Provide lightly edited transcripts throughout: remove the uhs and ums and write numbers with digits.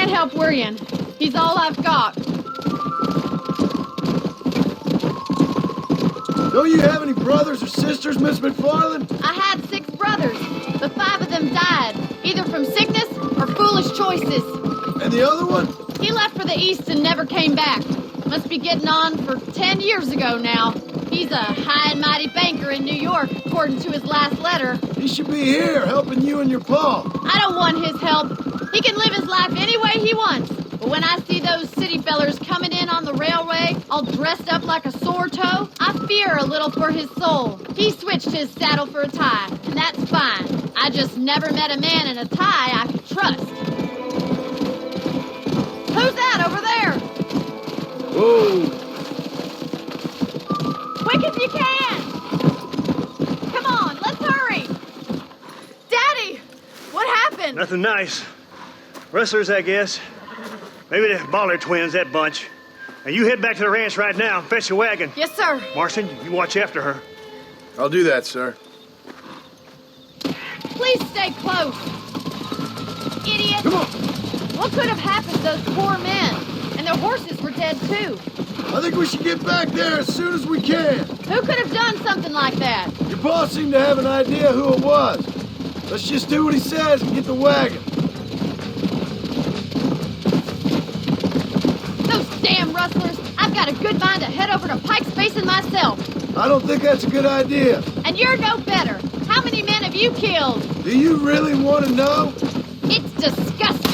Can't help worrying. He's all I've got. Don't you have any brothers or sisters, Miss McFarland? I had 6 brothers, but 5 of them died, either from sickness or foolish choices. And the other one? He left for the East and never came back. Must be getting on for 10 years ago now. He's a high and mighty banker in New York, according to his last letter. He should be here, helping you and your pa. I don't want his help. He can live his life any way he wants. But when I see those city fellers coming in on the railway, all dressed up like a sore toe, I fear a little for his soul. He switched his saddle for a tie, and that's fine. I just never met a man in a tie I could trust. Who's that over there? Whoa. Quick as you can! Come on, let's hurry! Daddy! What happened? Nothing nice. Rustlers, I guess. Maybe the Bollard twins, that bunch. Now you head back to the ranch right now and fetch a wagon. Yes, sir. Marston, you watch after her. I'll do that, sir. Please stay close. Idiot! Come on. What could have happened to those poor men? And their horses were dead, too. I think we should get back there as soon as we can. Who could have done something like that? Your boss seemed to have an idea who it was. Let's just do what he says and get the wagon. Those damn rustlers! I've got a good mind to head over to Pike's Basin myself. I don't think that's a good idea. And you're no better. How many men have you killed? Do you really want to know? It's disgusting.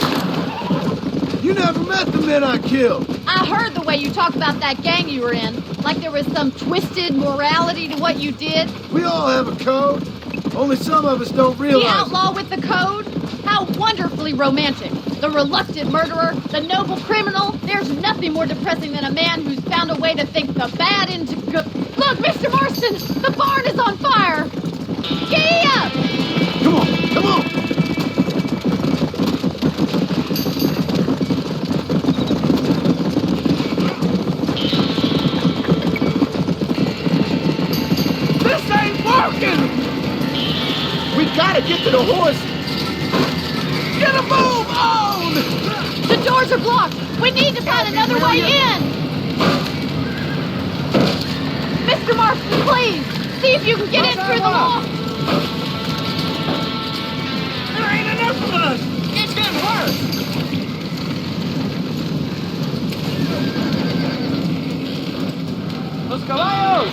You never met the men I killed. I heard the way you talk about that gang you were in, like there was some twisted morality to what you did. We all have a code. Only some of us don't realize The outlaw with the code? How wonderfully romantic. The reluctant murderer, the noble criminal. There's nothing more depressing than a man who's found a way to think the bad into good. Look, Mr. Marston, the barn is on fire. Giddy up! Come on, come on! This ain't working! We gotta get to the horses! Get a move on! The doors are blocked. We need to find another way in. Mr. Marston, please, see if you can get in through the loft. There ain't enough of us! It's getting worse! Los caballos!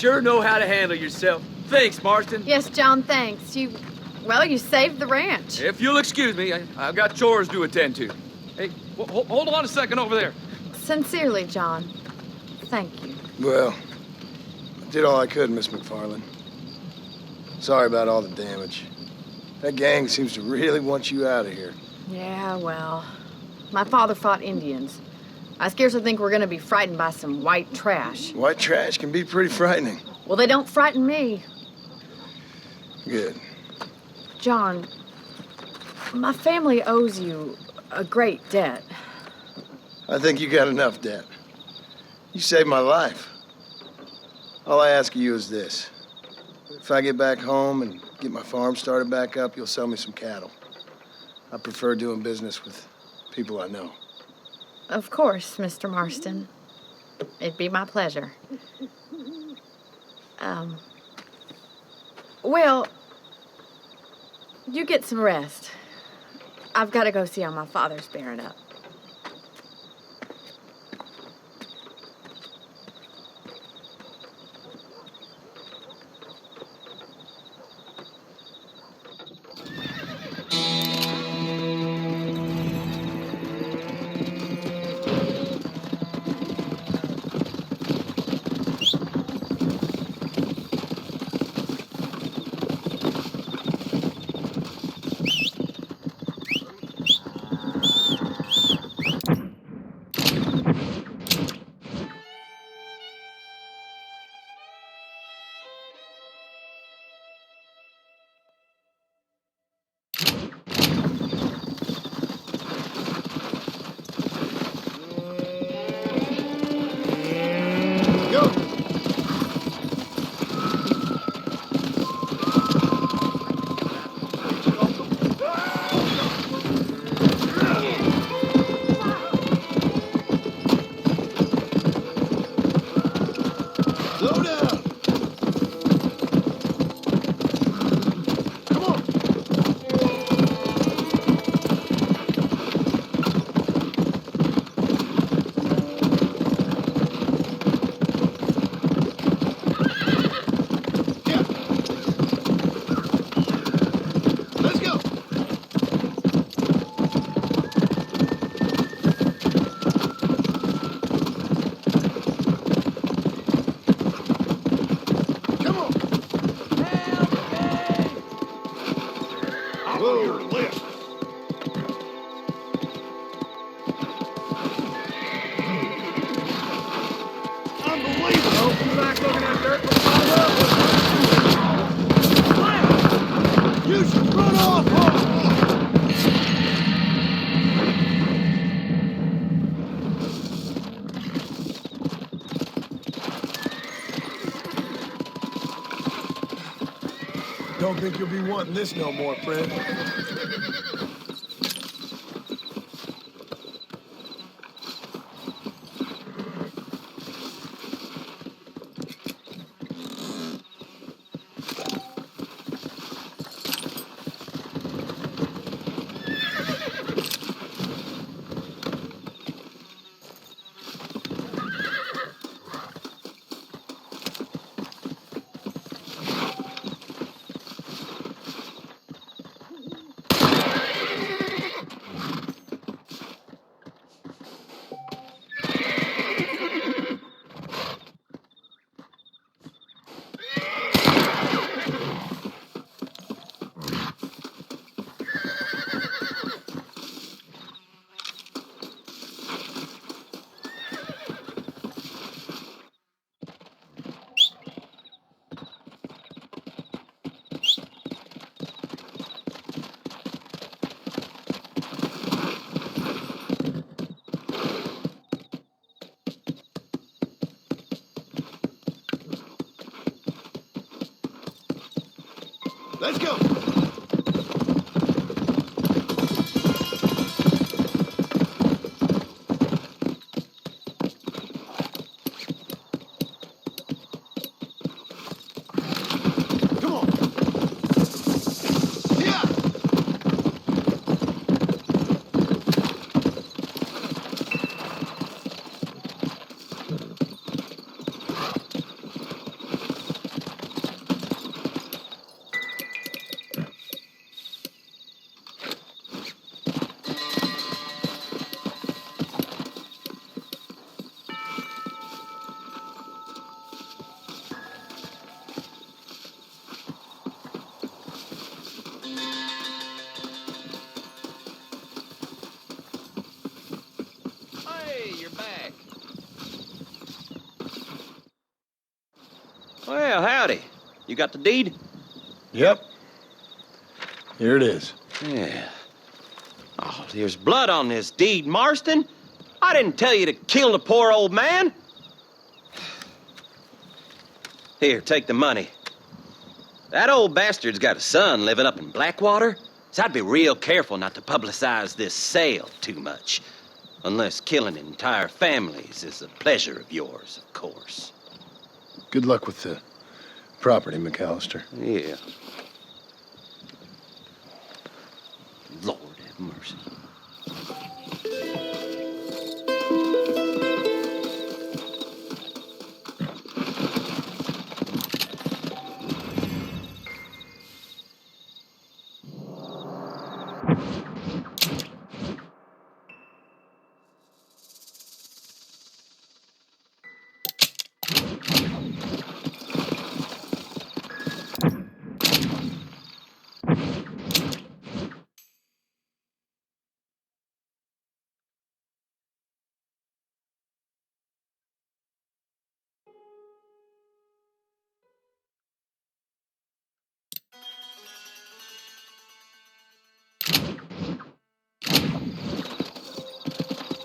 sure know how to handle yourself. Thanks, Marston. Yes, John, thanks. Well, you saved the ranch. If you'll excuse me, I've got chores to attend to. Hey, hold on a second over there. Sincerely, John. Thank you. Well, I did all I could, Miss McFarland. Sorry about all the damage. That gang seems to really want you out of here. Yeah, well, my father fought Indians. I scarcely think we're gonna be frightened by some white trash. White trash can be pretty frightening. Well, they don't frighten me. Good. John, my family owes you a great debt. I think you got enough debt. You saved my life. All I ask of you is this. If I get back home and get my farm started back up, you'll sell me some cattle. I prefer doing business with people I know. Of course, Mr. Marston. It'd be my pleasure. Well, you get some rest. I've got to go see how my father's bearing up. Don't think you'll be wanting this no more, friend. Let's go. Well, howdy. You got the deed? Yep. Here it is. Yeah. Oh, there's blood on this deed, Marston. I didn't tell you to kill the poor old man. Here, take the money. That old bastard's got a son living up in Blackwater, so I'd be real careful not to publicize this sale too much. Unless killing entire families is a pleasure of yours, of course. Good luck with the property, McAllister. Yeah. Lord have mercy.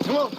Come on.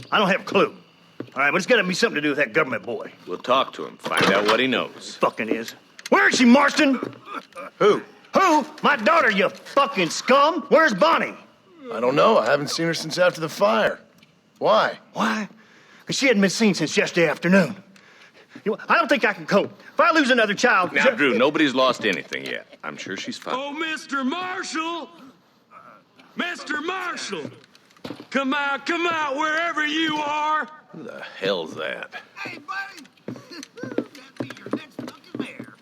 I don't have a clue. All right, but it's got to be something to do with that government boy. We'll talk to him, find out what he knows. Fucking is. Where is she, Marston? Who? Who? My daughter, you fucking scum. Where's Bonnie? I don't know. I haven't seen her since after the fire. Why? Why? Because she hadn't been seen since yesterday afternoon. You know, I don't think I can cope. If I lose another child... Now, Drew, nobody's lost anything yet. I'm sure she's fine. Oh, Mr. Marshall! Mr. Marshall! Come out, wherever you are! Who the hell's that? Hey, buddy! That'd be your next lucky bear.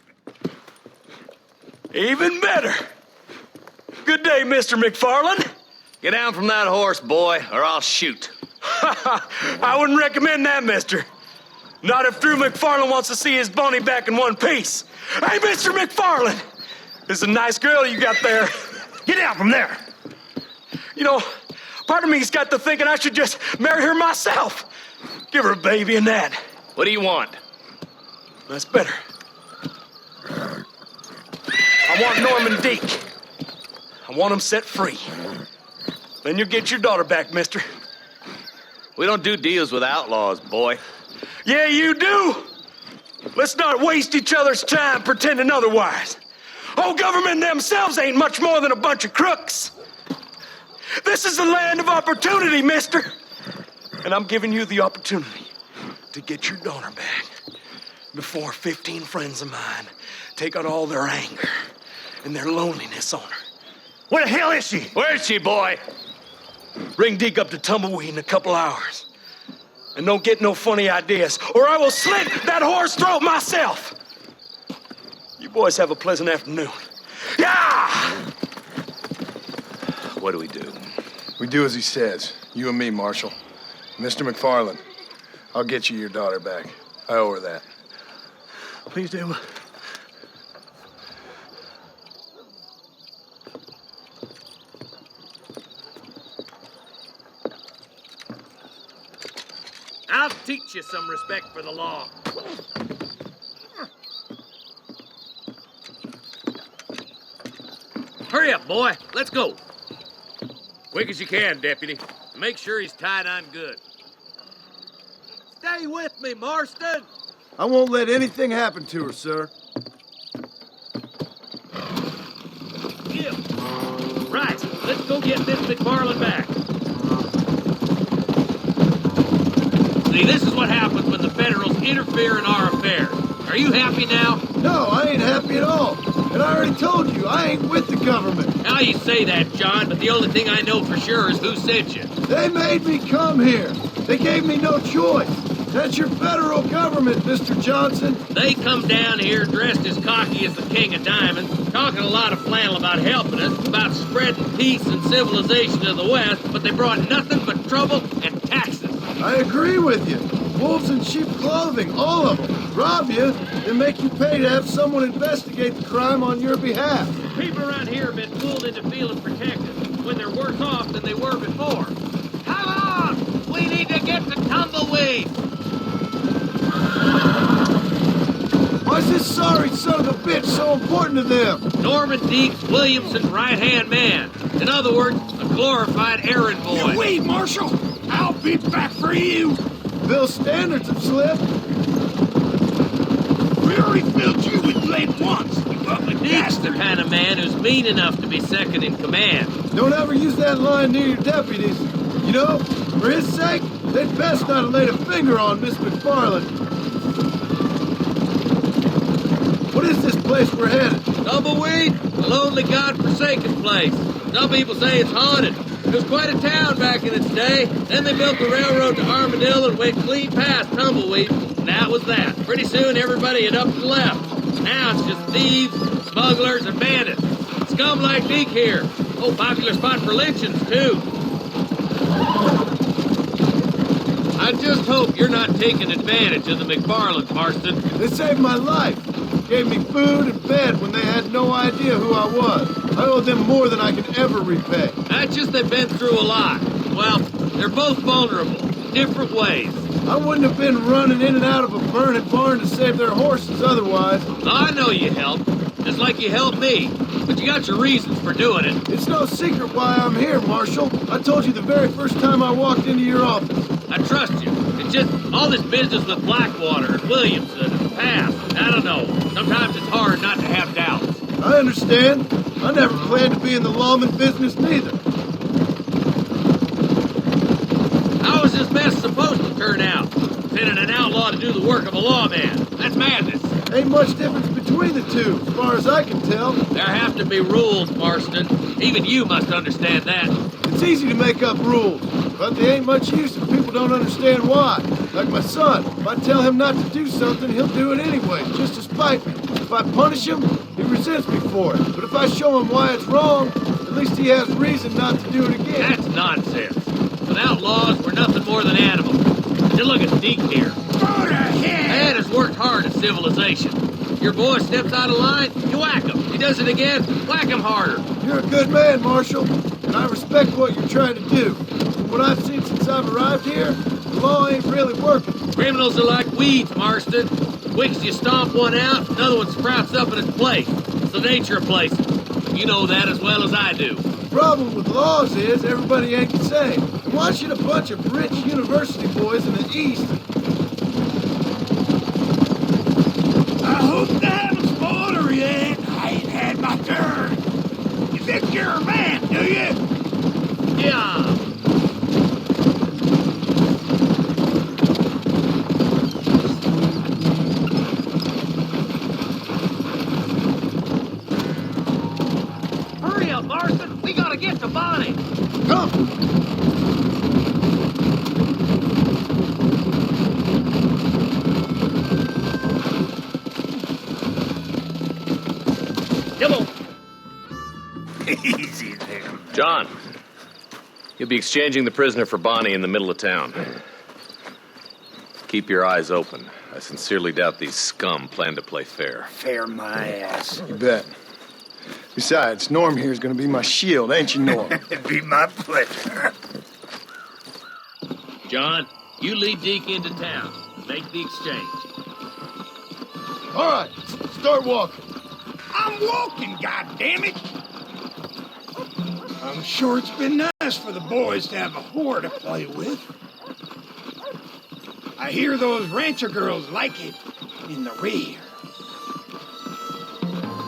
Even better! Good day, Mr. McFarland. Get down from that horse, boy, or I'll shoot. I wouldn't recommend that, mister. Not if Drew McFarland wants to see his Bonnie back in one piece. Hey, Mr. McFarland! This is a nice girl you got there. Get out from there! You know, part of me's got to thinking I should just marry her myself. Give her a baby and that. What do you want? That's better. I want Norman Deke. I want him set free. Then you'll get your daughter back, mister. We don't do deals with outlaws, boy. Yeah, you do. Let's not waste each other's time pretending otherwise. Old government themselves ain't much more than a bunch of crooks. This is the land of opportunity, mister. And I'm giving you the opportunity to get your daughter back before 15 friends of mine take out all their anger and their loneliness on her. Where the hell is she? Where is she, boy? Bring Deke up to Tumbleweed in a couple hours. And don't get no funny ideas, or I will slit that horse throat myself. You boys have a pleasant afternoon. Yeah! What do we do? We do as he says. You and me, Marshal. Mr. McFarland, I'll get you your daughter back. I owe her that. Please do. I'll teach you some respect for the law. Hurry up, boy. Let's go. Quick as you can, Deputy. Make sure he's tied on good. Stay with me, Marston. I won't let anything happen to her, sir. Right. Let's go get Miss McFarland back. See, this is what happens when the Federals interfere in our affairs. Are you happy now? No, I ain't happy at all. And I already told you, I ain't with the government. Now you say that, John, but the only thing I know for sure is who sent you. They made me come here. They gave me no choice. That's your federal government, Mr. Johnson. They come down here dressed as cocky as the King of Diamonds, talking a lot of flannel about helping us, about spreading peace and civilization to the West, but they brought nothing but trouble and taxes. I agree with you. Wolves in sheep clothing, all of them. Rob you, then make you pay to have someone investigate the crime on your behalf. People around here have been fooled into feeling protected when they're worse off than they were before. Come on! We need to get to Tumbleweed! Why's this sorry son of a bitch so important to them? Norman Deeks Williamson's right-hand man. In other words, a glorified errand boy. You wait, Marshal. I'll be back for you. Bill's standards have slipped. We already filled you with lead once, you ugly Deeks the bastard. kind of man who's mean enough to be second in command. Don't ever use that line near your deputies. You know, for his sake, they'd best not have laid a finger on Miss McFarland. What is this place we're headed? Tumbleweed, a lonely, god-forsaken place. Some people say it's haunted. It was quite a town back in its day. Then they built the railroad to Armadillo and went clean past Tumbleweed. And that was that. Pretty soon everybody had up and left. Now it's just thieves, smugglers, and bandits. Scum like Deke here. Oh, popular spot for lynchings, too. I just hope you're not taking advantage of the McFarlands, Marston. They saved my life. Gave me food and bed when they had no idea who I was. I owe them more than I can ever repay. That's just they've been through a lot. Well, they're both vulnerable, different ways. I wouldn't have been running in and out of a burning barn to save their horses otherwise. I know you helped, just like you helped me. But you got your reasons for doing it. It's no secret why I'm here, Marshal. I told you the very first time I walked into your office. I trust you. It's just all this business with Blackwater and Williamson and the past. I don't know. Sometimes it's hard not to have doubts. I understand. I never planned to be in the lawman business neither. How is this mess supposed to turn out? Sending an outlaw to do the work of a lawman. That's madness. Ain't much difference between the two, as far as I can tell. There have to be rules, Marston. Even you must understand that. It's easy to make up rules, but they ain't much use if people don't understand why. Like my son, if I tell him not to do something, he'll do it anyway, just to spite me. If I punish him, he resents me for it. But if I show him why it's wrong, at least he has reason not to do it again. That's nonsense. With outlaws, we're nothing more than animals. Just look at Deke here. Go to hell. Dad has worked hard at civilization. Your boy steps out of line, you whack him. He does it again, whack him harder. You're a good man, Marshal, and I respect what you're trying to do. From what I've seen since I've arrived here, the law ain't really working. Criminals are like weeds, Marston. Quick as you stomp one out, another one sprouts up in its place. It's the nature of places. You know that as well as I do. The problem with laws is everybody ain't the same. And why should a bunch of rich university boys in the East... I hope they haven't spoiled her yet. I ain't had my turn. You think you're a man, do you? Yeah. Hurry up, Marston. We gotta get to Bonnie. Come! Come on. Easy there. John, you'll be exchanging the prisoner for Bonnie in the middle of town. Keep your eyes open. I sincerely doubt these scum plan to play fair. Fair my ass. You bet. Besides, Norm here's gonna be my shield, ain't you, Norm? It'd be my pleasure. John, you lead Deke into town. Make the exchange. All right, start walking. I'm walking, goddammit! I'm sure it's been nice for the boys to have a whore to play with. I hear those rancher girls like it in the rear.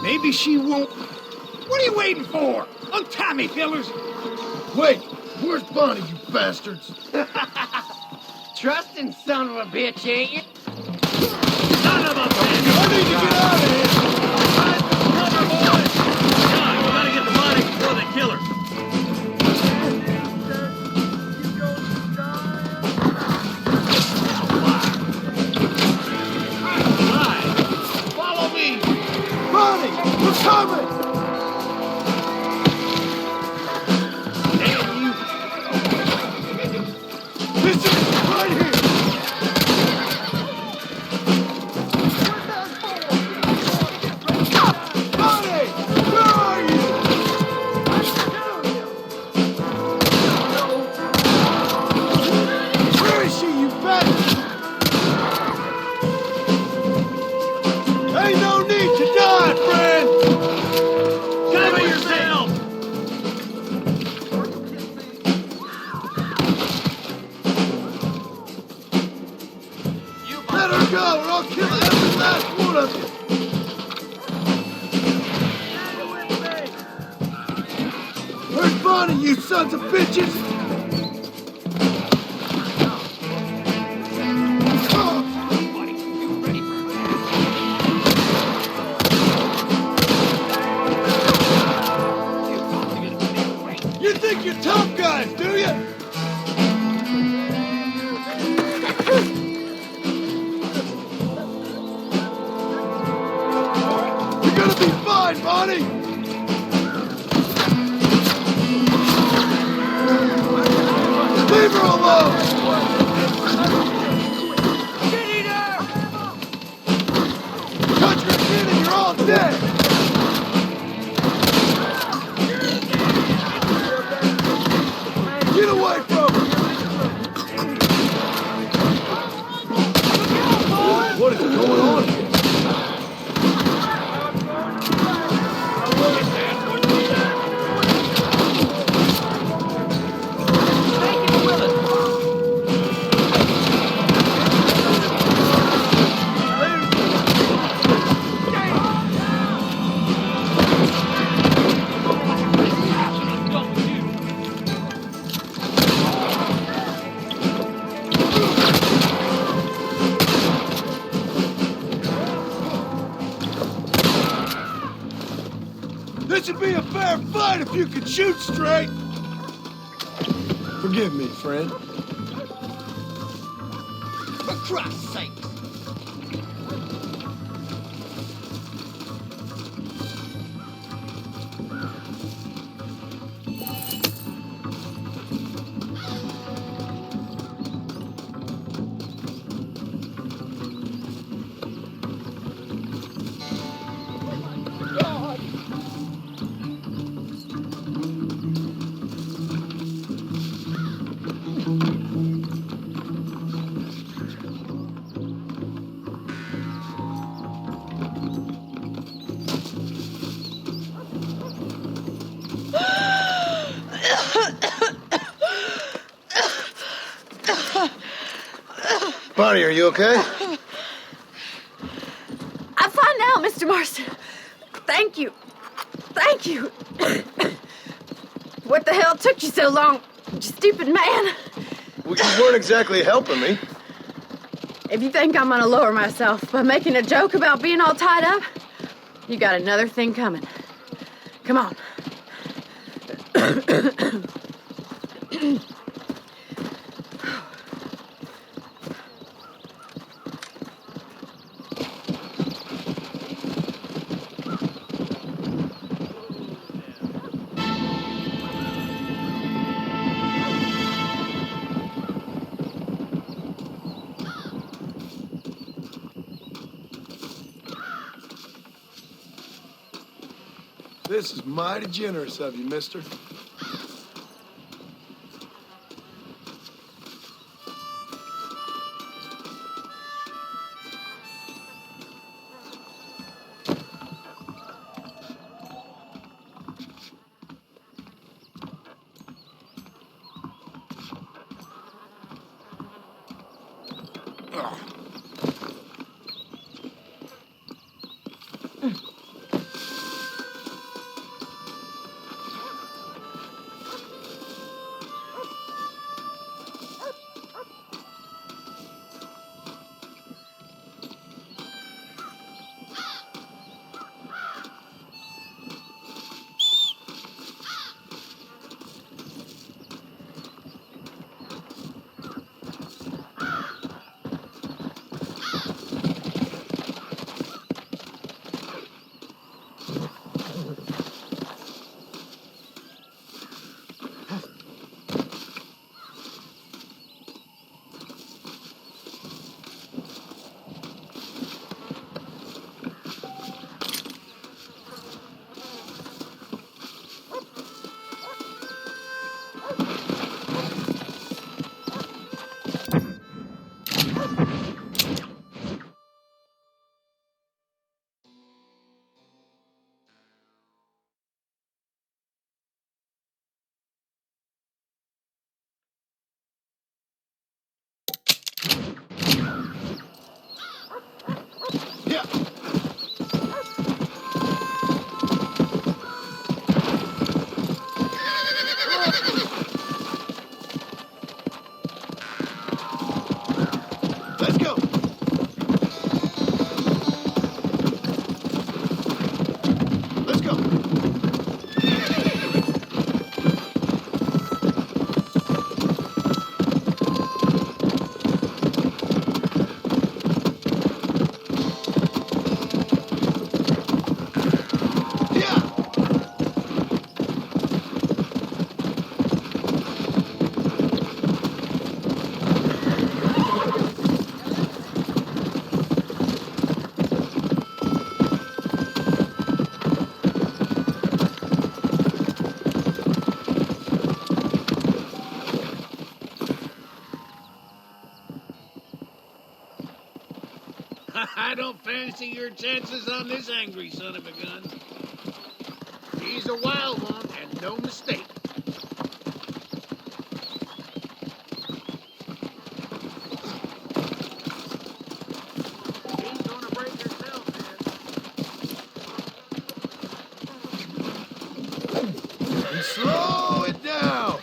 Maybe she won't... What are you waiting for? Untie me, fellers! Wait, where's Bonnie, you bastards? Trusting son of a bitch, ain't you? Son of a bitch! I need to get out of here! Hide from cover, boys! God, we gotta get the body before they kill her. Follow me! Bonnie, we're coming! Damn you! This is right here! Bonnie! Where are you? Where is she, you bastard? Ain't no need to die, friend! Cover yourself! Let her go, or I'll kill every last one of you! Where's Bonnie, you sons of bitches? You think you're tough guys, do you? You're gonna be fine, Bonnie! Leave her alone! Touch her again and you're all dead! Get away from her! What is going on here? This would be a fair fight if you could shoot straight! Forgive me, friend. For Christ's sake! Bonnie, are you okay? I'm fine now, Mr. Marston. Thank you. Thank you. What the hell took you so long, you stupid man? Well, you weren't exactly helping me. If you think I'm gonna lower myself by making a joke about being all tied up, you got another thing coming. Come on. This is mighty generous of you, mister. Yeah. Let's go. Let's go. Yeah. I don't fancy your chances on this angry son of a gun. He's a wild one, and no mistake. He's gonna break herself, man. And slow it down.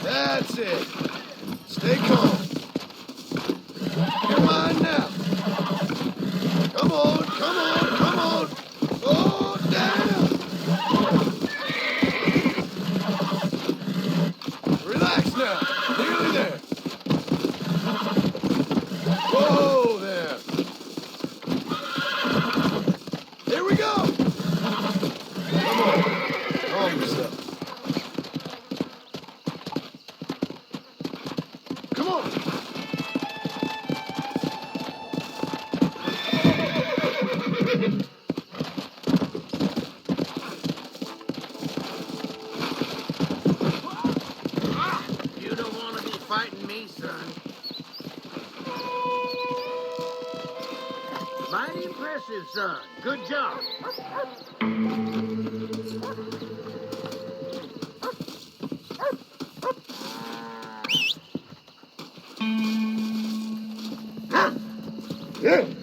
That's it. Stay calm. You're mine now. Come on, come on, come on. Slow down. Relax now. Nearly there. Whoa there. Here we go. Come on. Calm yourself. Come on. You don't want to be fighting me, son. Mighty impressive, son. Good job. Yeah.